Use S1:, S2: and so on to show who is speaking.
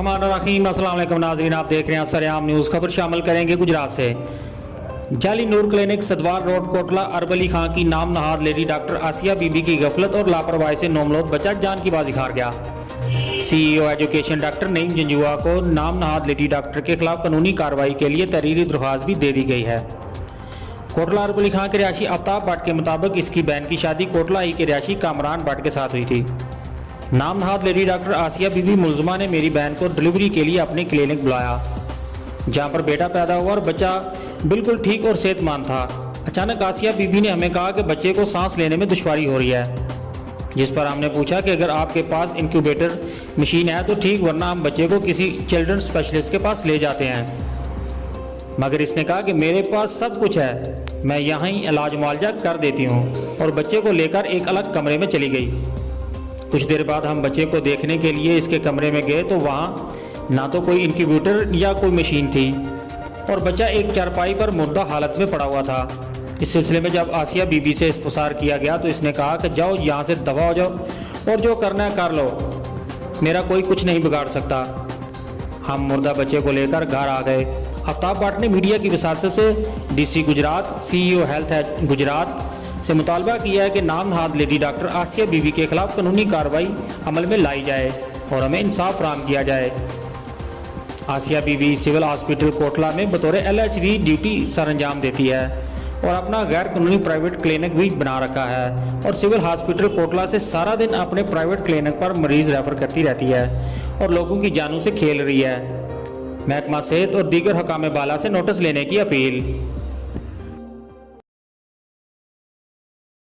S1: बिस्मिल्लाहिर्रहमानिर्रहीम। अस्सलाम वालेकुम नाज़रीन, आप देख रहे हैं सरेआम न्यूज़। खबर शामिल करेंगे गुजरात से। जाली नूर क्लिनिक सदवार रोड कोटला अरब अली खां की नाम नहाद लेडी डॉक्टर आसिया बीबी की गफलत और लापरवाही से नौमलूद बच्चा जान की बाजी हार गया। CEO education doctor Naeem Janjua को नाम नहाद लेडी डॉक्टर के खिलाफ कानूनी कार्रवाई के लिए तहरीरी दरख्वास्त भी दे दी गई है। कोटला अरब अली खां के रिहायशी आफ्ताब भट्ट के मुताबिक इसकी बहन की शादी कोटला ही के रिहायशी कामरान भट्ट के साथ हुई थी। नाम नहाद लेडी डॉक्टर आसिया बीबी मुलजमा ने मेरी बहन को डिलीवरी के लिए अपने क्लिनिक बुलाया, जहां पर बेटा पैदा हुआ और बच्चा बिल्कुल ठीक और सेहतमंद था। अचानक आसिया बीबी ने हमें कहा कि बच्चे को सांस लेने में दुश्वारी हो रही है, जिस पर हमने पूछा कि अगर आपके पास इंक्यूबेटर मशीन है तो ठीक, वरना हम बच्चे को किसी चिल्ड्रन स्पेशलिस्ट के पास ले जाते हैं। मगर इसने कहा कि मेरे पास सब कुछ है, मैं यहाँ ही इलाज मुआवजा कर देती हूँ, और बच्चे को लेकर एक अलग कमरे में चली गई। कुछ देर बाद हम बच्चे को देखने के लिए इसके कमरे में गए तो वहाँ ना तो कोई इंक्यूबेटर या कोई मशीन थी, और बच्चा एक चारपाई पर मुर्दा हालत में पड़ा हुआ था। इस सिलसिले में जब आसिया बीबी से इस्तफसार किया गया तो इसने कहा कि जाओ यहाँ से दफा हो जाओ और जो करना है कर लो, मेरा कोई कुछ नहीं बिगाड़ सकता। हम मुर्दा बच्चे को लेकर घर आ गए। आफ्ताब भट्ट ने मीडिया की वसात से DC Gujarat, CEO health Gujarat से मुतालबा किया है कि नाम नहाद लेडी डॉक्टर आसिया बीबी के खिलाफ कानूनी कार्रवाई अमल में लाई जाए और हमें इंसाफ फराहम किया जाए। आसिया बीबी सिविल हॉस्पिटल कोटला में बतौर LHV ड्यूटी सर अंजाम देती है और अपना गैर कानूनी प्राइवेट क्लिनिक भी बना रखा है, और सिविल हॉस्पिटल कोटला से सारा दिन अपने प्राइवेट क्लिनिक पर मरीज रेफर करती रहती है और लोगों की जानों से खेल रही है। महकमा सेहत और दीगर हकाम बाला से नोटिस लेने की अपील।